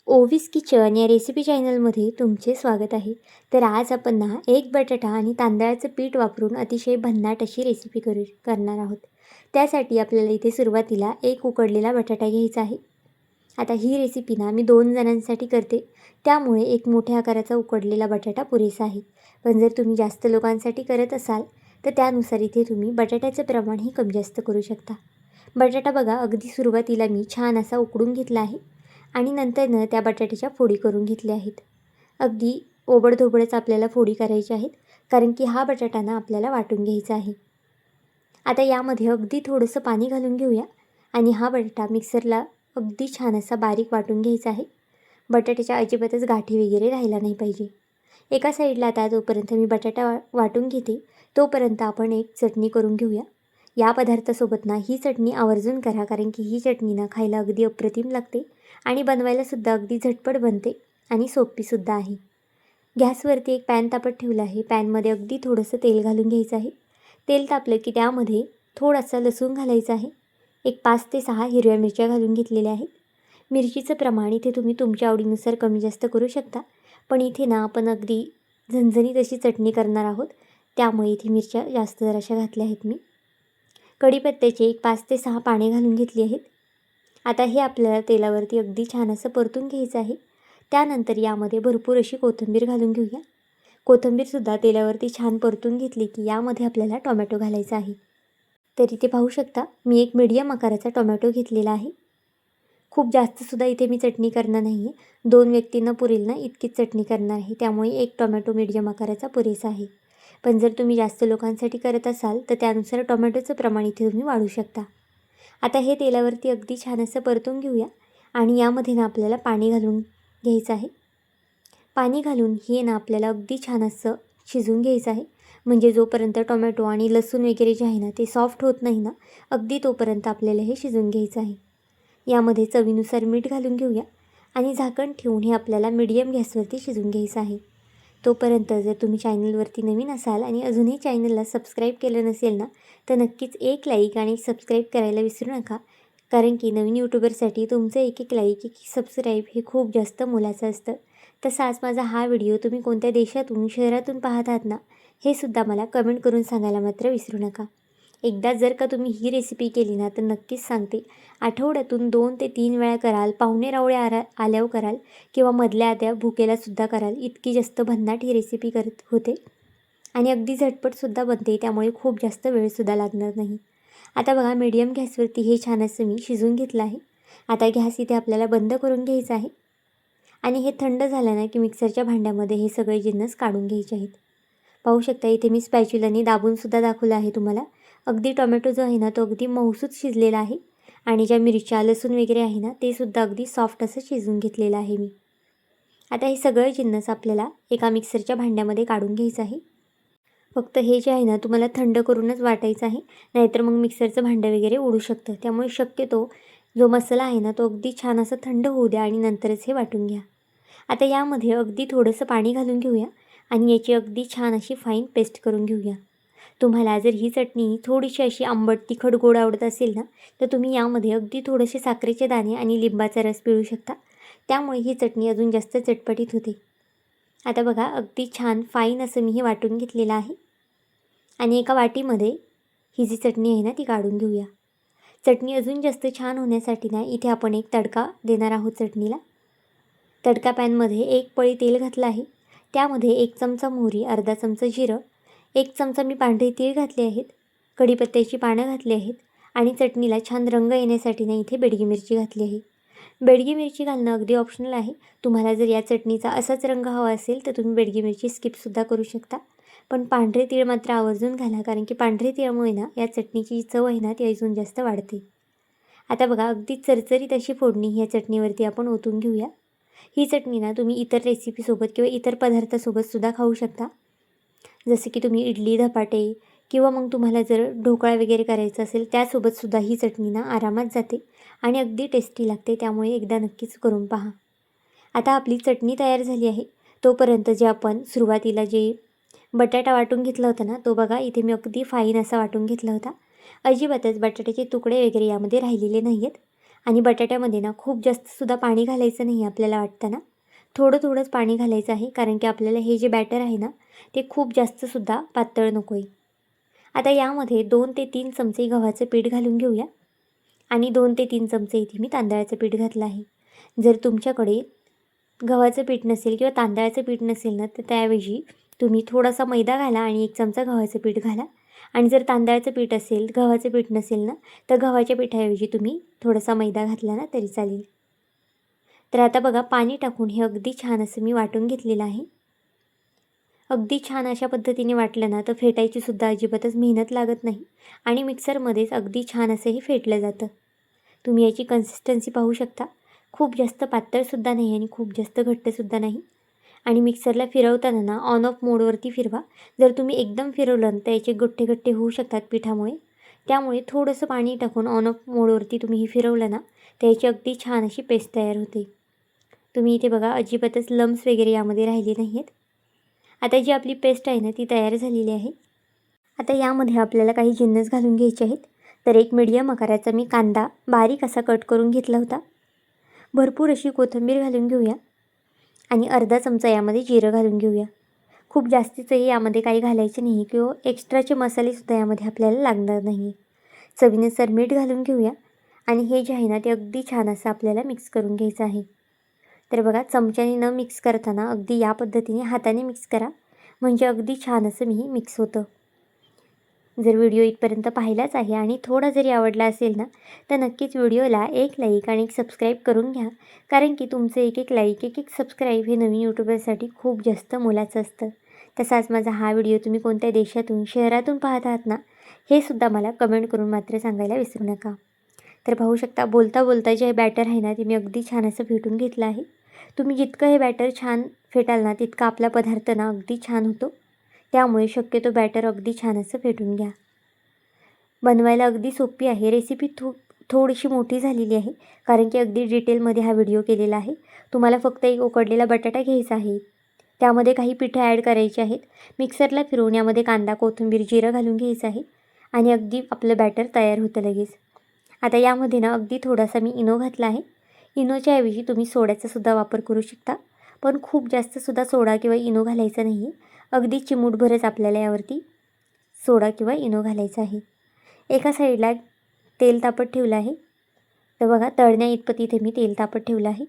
ओवीस kitchen या recipe चॅनलमध्ये तुमचे स्वागत आहे. तर आज आपण ना एक बटाटा आणि तांदळाचं पीठ वापरून अतिशय भन्नाट अशी रेसिपी करणार आहोत. त्यासाठी आपल्याला इथे सुरुवातीला एक उकडलेला बटाटा घ्यायचा आहे. आता ही रेसिपी ना मी 2 जणांसाठी करते, त्यामुळे एक मोठ्या आकाराचा उकडलेला बटाटा पुरेसा आहे. पण जर तुम्ही जास्त लोकांसाठी करत असाल तर त्यानुसार इथे तुम्ही बटाट्याचं प्रमाणही कमी जास्त करू शकता. बटाटा बघा अगदी सुरुवातीला मी छान असा उकडून घेतला आहे आणि नंतर त्या बटाट्याच्या फोडी करून घेतल्या आहेत. अगदी ओबडधोबडच आपल्याला फोडी करायच्या आहेत, कारण की हा बटाटा ना आपल्याला वाटून घ्यायचा आहे. आता यामध्ये अगदी थोडंसं पाणी घालून घेऊया आणि हा बटाटा मिक्सरला अगदी छान असा बारीक वाटून घ्यायचा आहे. बटाट्याच्या अजिबातच गाठी वगैरे राहायला नाही पाहिजे. एका साईडला आता जोपर्यंत मी बटाटा वाटून घेते तोपर्यंत आपण एक चटणी करून घेऊया. या पदार्थासोबत ना ही चटणी आवर्जून करा, कारण की ही चटणी ना खायला अगदी अप्रतिम लागते आणि बनवायलासुद्धा अगदी झटपट बनते आणि सोपीसुद्धा आहे. गॅसवरती एक पॅन तापत ठेवला आहे. पॅनमध्ये अगदी थोडंसं तेल घालून घ्यायचं आहे. तेल तापलं की त्यामध्ये थोडासा लसूण घालायचा आहे. एक 5 ते 6 हिरव्या मिरच्या घालून घेतलेल्या आहेत. मिरचीचं प्रमाण इथे तुम्ही तुमच्या आवडीनुसार कमी जास्त करू शकता, पण इथे ना आपण अगदी झणझणीत अशी चटणी करणार आहोत, त्यामुळे इथे मिरच्या जास्त जराशा घातल्या आहेत मी. कढीपत्त्याचे एक 5 ते 6 पाने घालून घेतली आहेत. आता हे आपल्याला तेलावरती अगदी छान असं परतून घ्यायचं आहे. त्यानंतर यामध्ये भरपूर अशी कोथिंबीर घालून घेऊया. कोथिंबीरसुद्धा तेलावरती छान परतून घेतली की यामध्ये आपल्याला टोमॅटो घालायचा आहे. तर इथे पाहू शकता मी एक मीडियम आकाराचा टोमॅटो घेतलेला आहे. खूप जास्तसुद्धा इथे मी चटणी करणार नाही आहे. 2 व्यक्तींना पुरेल ना इतकीच चटणी करणार आहे, त्यामुळे एक टोमॅटो मीडियम आकाराचा पुरेसा आहे. पण जर तुम्ही जास्त लोकांसाठी करत असाल तर त्यानुसार टोमॅटोचं प्रमाण इथे तुम्ही वाढवू शकता. आता हे तेलावरती अगदी छान असं परतून घेऊया आणि यामध्ये ना आपल्याला पाणी घालून घ्यायचं आहे. पाणी घालून हे ना आपल्याला अगदी छान असं शिजवून घ्यायचं आहे. म्हणजे जोपर्यंत टोमॅटो आणि लसूण वगैरे जे आहे ना ते सॉफ्ट होत नाही ना, अगदी तोपर्यंत आपल्याला हे शिजवून घ्यायचं आहे. यामध्ये चवीनुसार मीठ घालून घेऊया आणि झाकण ठेवून हे आपल्याला मीडियम गॅसवरती शिजवून घ्यायचं आहे. तोपर्यंत जर तुम्ही चॅनलवरती नवीन असाल आणि अजूनही चॅनलला सबस्क्राईब केलं नसेल ना, तर नक्कीच एक लाईक आणि सबस्क्राईब करायला विसरू नका, कारण की नवीन यूट्यूबरसाठी तुमचं एक लाईक एक सबस्क्राईब हे खूप जास्त मोलाचं असतं. तसाच माझा हा व्हिडिओ तुम्ही कोणत्या देशातून शहरातून पाहत आहात ना, हे सुद्धा मला कमेंट करून सांगायला मात्र विसरू नका. एकदा जर का तुम्ही ही रेसिपी केली ना तर नक्कीच सांगते आठवड्यातून 2 ते 3 वेळा कराल, पाहुणे-रावळे आल्यावर कराल किंवा मधल्या आद्या भुकेलासुद्धा कराल. इतकी जास्त भन्नाट ही रेसिपी करत होते आणि अगदी झटपटसुद्धा बनते, त्यामुळे खूप जास्त वेळसुद्धा लागणार नाही. आता बघा मीडियम गॅसवरती हे छान असं मी शिजवून घेतलं आहे. आता गॅस इथे आपल्याला बंद करून घ्यायचा आहे आणि हे थंड झालं ना की मिक्सरच्या भांड्यामध्ये हे सगळे जिन्नस काढून घ्यायचे आहेत. पाहू शकता इथे मी स्पॅच्युलाने दाबूनसुद्धा दाखवलं आहे तुम्हाला. अगदी टोमॅटो जो आहे ना तो अगदी मऊसूत शिजलेला आहे आणि ज्या मिरच्या लसूण वगैरे आहे ना ते सुद्धा अगदी सॉफ्ट असं शिजवून घेतलेलं आहे मी. आता हे सगळं जिन्नस आपल्याला एका मिक्सरच्या भांड्यामध्ये काढून घ्यायचं आहे. फक्त हे जे आहे ना तुम्हाला थंड करूनच वाटायचं आहे, नाहीतर मग मिक्सरचं भांडं वगैरे उडू शकतं. त्यामुळे शक्यतो जो मसाला आहे ना तो अगदी छान असं थंड होऊ द्या आणि नंतरच हे वाटून घ्या. आता यामध्ये अगदी थोडंसं पाणी घालून घेऊया आणि याची अगदी छान अशी फाईन पेस्ट करून घेऊया. तुम्हाला जर ही चटणी थोडीशी अशी आंबट तिखट गोड आवडत असेल ना, तर तुम्ही यामध्ये अगदी थोडेसे साखरेचे दाणे आणि लिंबाचा रस पिळू शकता. त्यामुळे ही चटणी अजून जास्त चटपटीत होते. आता बघा अगदी छान फाईन असं मी हे वाटून घेतलेलं आहे आणि एका वाटीमध्ये ही जी चटणी आहे ना ती काढून घेऊया. चटणी अजून जास्त छान होण्यासाठी ना इथे आपण एक तडका देणार आहोत चटणीला. तडका पॅनमध्ये 1 पळी तेल घातलं आहे. त्यामध्ये 1 चमचा मोहरी, अर्धा चमचा जिरं, 1 चमचा मी पांढरे तीळ घातले आहेत, कढीपत्त्याची पानं घातली आहेत आणि चटणीला छान रंग येण्यासाठी ना इथे बेडगी मिरची घातली आहे. बेडगी मिरची घालणं अगदी ऑप्शनल आहे. तुम्हाला जर या चटणीचा असाच रंग हवा असेल तर तुम्ही बेडगी मिरची स्किपसुद्धा करू शकता. पण पांढरे तीळ मात्र आवर्जून घाला, कारण की पांढरे तिळामुळे ना या चटणीची चव आहे ना ती अजून जास्त वाढते. आता बघा अगदी चरचरीत अशी फोडणी या चटणीवरती आपण ओतून घेऊया. ही चटणी ना तुम्ही इतर रेसिपीसोबत किंवा इतर पदार्थासोबतसुद्धा खाऊ शकता. जसे की तुम्ही इडली, धपाटे किंवा मग तुम्हाला जर ढोकळा वगैरे करायचा असेल त्यासोबतसुद्धा ही चटणी ना आरामात जाते आणि अगदी टेस्टी लागते. त्यामुळे एकदा नक्कीच करून पहा. आता आपली चटणी तयार झाली आहे. तोपर्यंत जे आपण सुरुवातीला जे बटाटा वाटून घेतला होता ना तो बघा इथे मी अगदी फाईन असा वाटून घेतला होता. अजिबातच बटाट्याचे तुकडे वगैरे यामध्ये राहिलेले नाही आहेत. आणि बटाट्यामध्ये ना खूप जास्तसुद्धा पाणी घालायचं नाही आपल्याला वाटतं ना, थोडंच पाणी घालायचं आहे, कारण की आपल्याला हे जे बॅटर आहे ना ते खूप जास्तसुद्धा पातळ नको आहे. आता यामध्ये 2 ते 3 चमचे गव्हाचं पीठ घालून घेऊया आणि 2 ते 3 चमचे इथे मी तांदळाचं पीठ घातलं आहे. जर तुमच्याकडे गव्हाचं पीठ नसेल किंवा तांदळाचं पीठ नसेल ना, तर त्याऐवजी तुम्ही थोडासा मैदा घाला आणि 1 चमचा गव्हाचं पीठ घाला. आणि जर तांदळाचं पीठ असेल, गव्हाचं पीठ नसेल ना, तर गव्हाच्या पिठाऐवजी तुम्ही थोडासा मैदा घातला ना तरी चालेल. तर आता बघा पाणी टाकून हे अगदी छान असं मी वाटून घेतलेलं आहे. अगदी छान अशा पद्धतीने वाटलं ना, तर फेटायचीसुद्धा अजिबातच मेहनत लागत नाही आणि मिक्सरमध्येच अगदी छान असं हे फेटलं जातं. तुम्ही याची कन्सिस्टन्सी पाहू शकता. खूप जास्त पातळसुद्धा नाही आणि खूप जास्त घट्टसुद्धा नाही. आणि मिक्सरला फिरवताना ना ऑन ऑफ मोडवरती फिरवा. जर तुम्ही एकदम फिरवलं तर याचे गठ्ठे होऊ शकतात पिठामुळे. त्यामुळे थोडंसं पाणी टाकून ऑन ऑफ मोडवरती तुम्ही हे फिरवलं ना, तर याची अगदी छान अशी पेस्ट तयार होते. तुम्ही इथे बघा अजिबातच लम्स वगैरे यामध्ये राहिले नाही आहेत. आता जी आपली पेस्ट आहे ना ती तयार झालेली आहे. आता यामध्ये आपल्याला काही जिन्नस घालून घ्यायचे आहेत. तर एक मीडियम आकाराचा मी कांदा बारीक असा कट करून घेतला होता. भरपूर अशी कोथिंबीर घालून घेऊया आणि अर्धा चमचा यामध्ये जिरं घालून घेऊया. खूप जास्तीचंही यामध्ये काही घालायचं नाही किंवा एक्स्ट्राचे मसालेसुद्धा यामध्ये आपल्याला लागणार नाही. चवीनुसार मीठ घालून घेऊया आणि हे जे आहे ना ते अगदी छान असं आपल्याला मिक्स करून घ्यायचं आहे. तर बघा चमच्याने न मिक्स करताना अगदी या पद्धतीने हाताने मिक्स करा, म्हणजे अगदी छान असं मी मिक्स होतं. जर व्हिडिओ इथपर्यंत पाहिलाच आहे आणि थोडा जरी आवडला असेल ना, तर नक्कीच व्हिडिओला एक लाईक आणि एक सबस्क्राईब करून घ्या, कारण की तुमचं एक लाईक एक सबस्क्राईब हे नवीन यूट्यूबरसाठी खूप जास्त मोलाचं असतं. तसाच माझा हा व्हिडिओ तुम्ही कोणत्या देशातून शहरातून पाहत आहात ना, हे सुद्धा मला कमेंट करून मात्र सांगायला विसरू नका. तर पाहू शकता बोलता जे बॅटर आहे ना ते मी अगदी छान असं फेटून घेतलं आहे. तुम्ही जितकं हे बॅटर छान फेटाल ना तितका आपला पदार्थ ना अगदी छान होतो. त्यामुळे शक्यतो बॅटर अगदी छान असं फेटून घ्या. बनवायला अगदी सोपी आहे. रेसिपी थोडीशी मोठी झालेली आहे, कारण की अगदी डिटेलमध्ये हा व्हिडिओ केलेला आहे. तुम्हाला फक्त एक उकडलेला बटाटा घ्यायचा आहे. त्यामध्ये काही पिठं ॲड करायची आहेत. मिक्सरला फिरवून यामध्ये कांदा, कोथिंबीर, जिरं घालून घ्यायचं आहे आणि अगदी आपलं बॅटर तयार होतं लगेच. आता यामध्ये ना अगदी थोडासा मी इनो घातला आहे. इनोच्या ऐवजी तुम्ही सोड्याचासुद्धा वापर करू शकता, पण खूप जास्तसुद्धा सोडा किंवा इनो घालायचा नाही आहे. अगदी चिमूटभरच आपल्याला यावरती सोडा किंवा इनो घालायचा आहे. एका साईडला तेल तापत ठेवलं आहे. तर बघा तळण्या इतपत इथे मी तेल तापत ठेवलं आहे.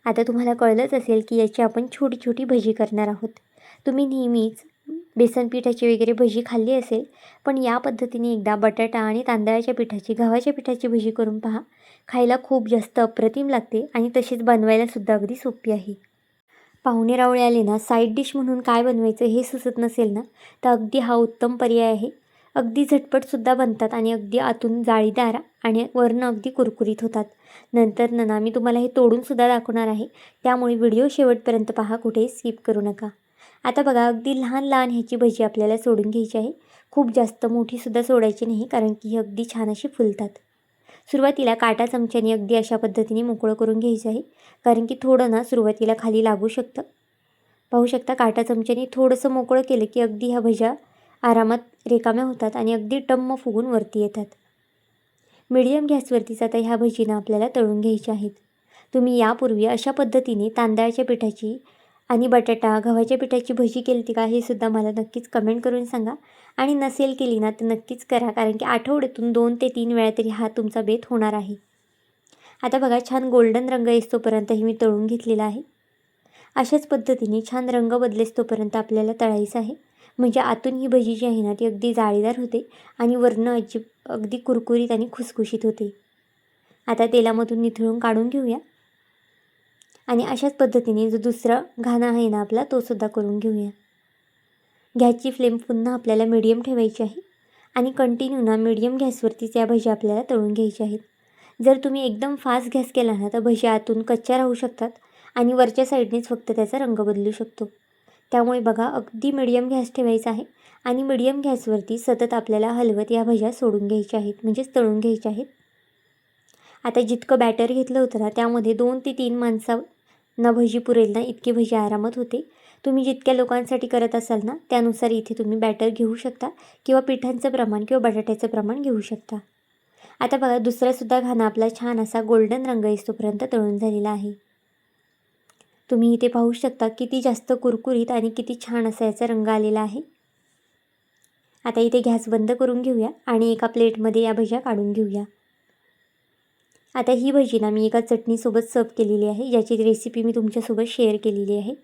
आता तुम्हाला कळलंच असेल की याची आपण छोटी भजी करणार आहोत. तुम्ही नेहमीच बेसन पिठाची वगैरे भजी खाल्ली असेल, पण या पद्धतीने एकदा बटाटा आणि तांदळाच्या पिठाची, गव्हाच्या पिठाची भजी करून पहा. खायला खूप जास्त अप्रतिम लागते आणि तशीच बनवायलासुद्धा अगदी सोपी आहे. पाहुणे-रावळे आले ना, साईड डिश म्हणून काय बनवायचं हे सुचत नसेल ना, तर अगदी हा उत्तम पर्याय आहे. अगदी झटपटसुद्धा बनतात आणि अगदी आतून जाळीदार आणि वरनं अगदी कुरकुरीत होतात. नंतर ना मी तुम्हाला हे तोडूनसुद्धा दाखवणार आहे, त्यामुळे व्हिडिओ शेवटपर्यंत पहा, कुठेही स्किप करू नका. आता बघा अगदी लहान ह्याची भजी आपल्याला सोडून घ्यायची आहे. खूप जास्त मोठीसुद्धा सोडायची नाही, कारण की ही अगदी छान अशी फुलतात. सुरुवातीला काटा चमच्याने अगदी अशा पद्धतीने मोकळं करून घ्यायचं आहे, कारण की थोडं ना सुरुवातीला खाली लागू शकतं. पाहू शकता काटा चमच्याने थोडंसं मोकळं केलं की अगदी ह्या भज्या आरामात रिकाम्या होतात आणि अगदी टम्म फुगून वरती येतात. मीडियम गॅसवरतीच आता ह्या भजींना आपल्याला तळून घ्यायच्या आहेत. तुम्ही यापूर्वी अशा पद्धतीने तांदळाच्या पिठाची आणि बटाटा, गव्हाच्या पिठाची भजी केली होती का, हे सुद्धा मला नक्कीच कमेंट करून सांगा. आणि नसेल केली ना तर नक्कीच करा, कारण की आठवड्यातून 2 ते 3 वेळा तरी हा तुमचा बेत होणार आहे. आता बघा छान गोल्डन रंग येईस्तोपर्यंत ही मी तळून घेतलेला आहे. अशाच पद्धतीने छान रंग बदलेस्तोपर्यंत आपल्याला तळायचं आहे, म्हणजे आतून ही भजी जी आहे ना ती अगदी जाळीदार होते आणि वरनं अगदी कुरकुरीत आणि खुसखुशीत होते. आता तेलामधून निथळून काढून घेऊया आणि अशाच पद्धतीने जो दुसरा घाणा आहे ना आपला, तो सुद्धा करून घेऊया. गॅसची फ्लेम पुन्हा आपल्याला मीडियम ठेवायची आहे आणि कंटिन्यू ना मीडियम गॅसवरतीच या भजी आपल्याला तळून घ्यायच्या आहेत. जर तुम्ही एकदम फास्ट गॅस केला ना तर भजी आतून कच्च्या राहू शकतात आणि वरच्या साईडनेच फक्त त्याचा रंग बदलू शकतो. त्यामुळे बघा अगदी मीडियम गॅस ठेवायचा आहे आणि मीडियम गॅसवरती सतत आपल्याला हलवत या भज्या सोडून घ्यायच्या आहेत, म्हणजेच तळून घ्यायच्या आहेत. आता जितकं बॅटर घेतलं होतं ना त्यामध्ये 2 ते 3 माणसांना भजी पुरेल ना इतकी भजी आरामात होते. तुम्ही जितक्या लोकांसाठी करत असाल ना त्यानुसार इथे तुम्ही बॅटर घेऊ शकता किंवा पिठांचं प्रमाण किंवा बटाट्याचं प्रमाण घेऊ शकता. आता बघा दुसरासुद्धा घाणा आपला छान असा गोल्डन रंग येईस्तोपर्यंत तळून झालेला आहे. तुम्ही इथे पाहू शकता किती जास्त कुरकुरीत आणि किती छान असा याचा रंग आलेला आहे. आता इथे गॅस बंद करून घेऊया आणि एका प्लेटमध्ये या भज्या काढून घेऊया. आता ही भजी ना मी एका चटणीसोबत सर्व केलेली आहे, ज्याची रेसिपी मी तुमच्यासोबत शेअर केलेली आहे.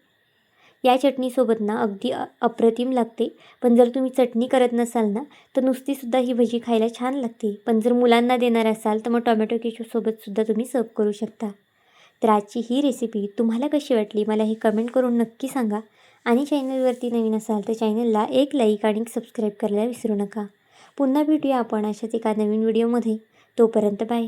या चटणीसोबत ना अगदी अप्रतिम लागते. पण जर तुम्ही चटणी करत नसाल ना तर नुसतीसुद्धा ही भजी खायला छान लागते. पण जर मुलांना देणार असाल तर मग टोमॅटो केचपसोबतसुद्धा तुम्ही सर्व करू शकता. तर आजची ही रेसिपी तुम्हाला कशी वाटली मला हे कमेंट करून नक्की सांगा. आणि चॅनलवरती नवीन असाल तर चॅनलला एक लाईक आणि सबस्क्राईब करायला विसरू नका. पुन्हा भेटूया आपण अशाच एका नवीन व्हिडिओमध्ये. तोपर्यंत बाय.